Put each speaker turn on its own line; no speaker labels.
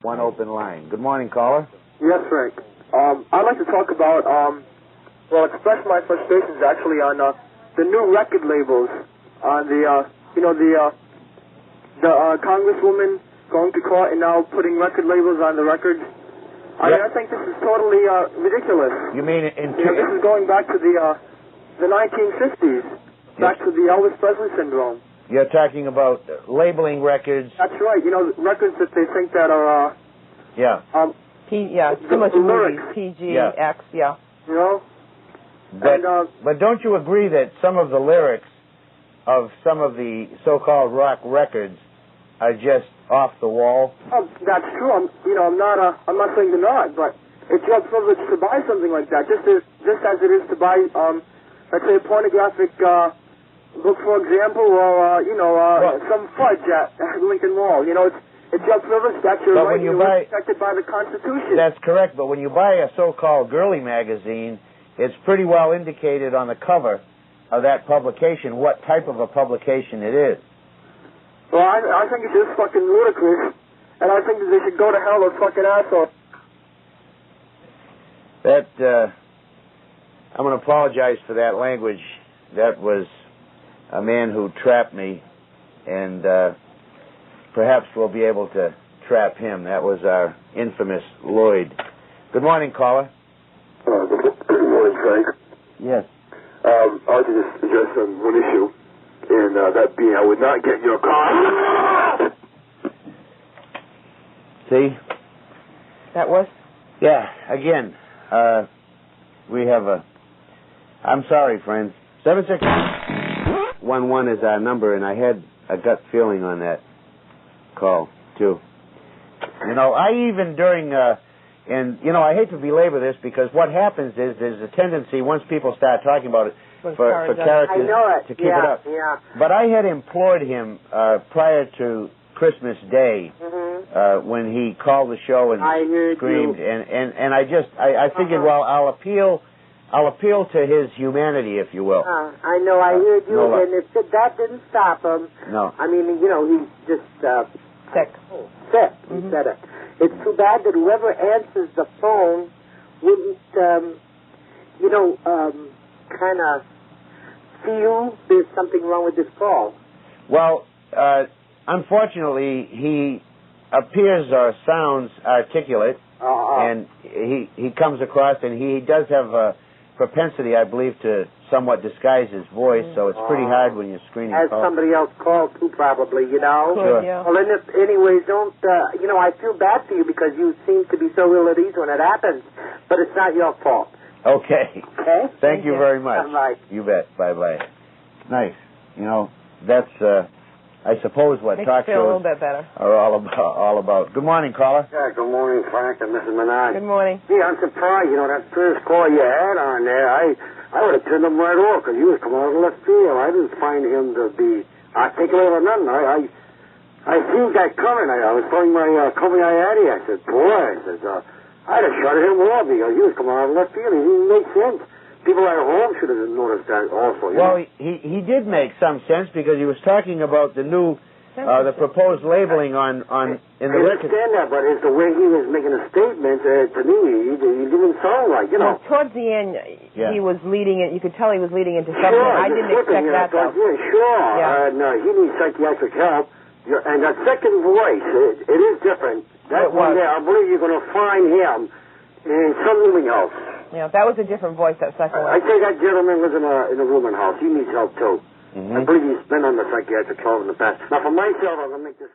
One open line. Good morning, caller.
Yes, Frank. I'd like to talk about, express my frustrations actually on the new record labels on the Congresswoman going to court and now putting record labels on the records. I think this is totally ridiculous.
You mean
this is going back to the 1950s, back to the Elvis Presley syndrome.
You're talking about labeling records.
That's right. Records that they think that are
similar to movies, PG, X,
You know?
But don't you agree that some of the lyrics of some of the so-called rock records are just off the wall?
Oh, that's true. I'm not saying they're not, but it's your privilege to buy something like that, just as it is to buy, let's say, a pornographic book, for example, or some fudge at Lincoln Mall. It's your privilege. That's your right. You're protected by the Constitution.
That's correct. But when you buy a so-called girly magazine, it's pretty well indicated on the cover of that publication what type of a publication it is.
Well, I think it's just fucking ludicrous, and I think that they should go to hell, those fucking assholes.
I'm going to apologize for that language. That was a man who trapped me, and perhaps we'll be able to trap him. That was our infamous Lloyd. Good morning, caller.
Good morning, Frank.
Yes.
I'd like to just address one issue, and that being I would not get in your car.
See?
That was?
Yeah, again, we have I'm sorry, friends. 7611 is our number, and I had a gut feeling on that call, too. I even during, I hate to belabor this because what happens is there's a tendency, once people start talking about it, for characters to keep it up.
Yeah.
But I had implored him prior to Christmas Day when he called the show and screamed, and I figured, well, I'll appeal to his humanity, if you will.
I know, I heard you, and that didn't stop him.
No.
I mean, he's just sick. Sick, he said it. It's too bad that whoever answers the phone wouldn't, kind of feel there's something wrong with this call.
Well, unfortunately, he appears or sounds articulate, and he comes across, and he does have a propensity, I believe, to somewhat disguise his voice, so it's pretty hard when you're screening calls.
Has somebody else called, too, probably,
Sure.
Yeah. Well, anyways, don't, I feel bad for you because you seem to be so ill at ease when it happens, but it's not your fault.
Okay.
Okay?
Thank you very much.
All right.
You bet. Bye-bye. Nice. That's, I suppose, what talk shows
a little bit better.
are all about. Good morning, caller.
Yeah, good morning, Frank and Mrs. Menard.
Good morning.
Yeah, I'm surprised. That first call you had on there, I would have turned him right off because he was coming out of left field. I didn't find him to be articulate or nothing. I seen that coming. I was telling my company I had here. I said, boy, I'd have shut him off because he was coming out of left field. He didn't make sense. People at home should have noticed that also.
Well, he did make some sense because he was talking about the new, the proposed labeling on in the record.
I understand that, but it's the way he was making a statement to me. He didn't sound like,
Well, towards the end, he was leading it. You could tell he was leading into something.
Sure,
I didn't expect that, though.
Yeah, sure.
Yeah.
No, he needs psychiatric help. And that second voice, it is different. That one there, I believe you're going to find him in something else.
Yeah, that was a different voice, that second one.
I say that gentleman lives in a rooming house. He needs help, too. I believe he's been on the psychiatric help in the past. Now, for myself, I'm going to make this...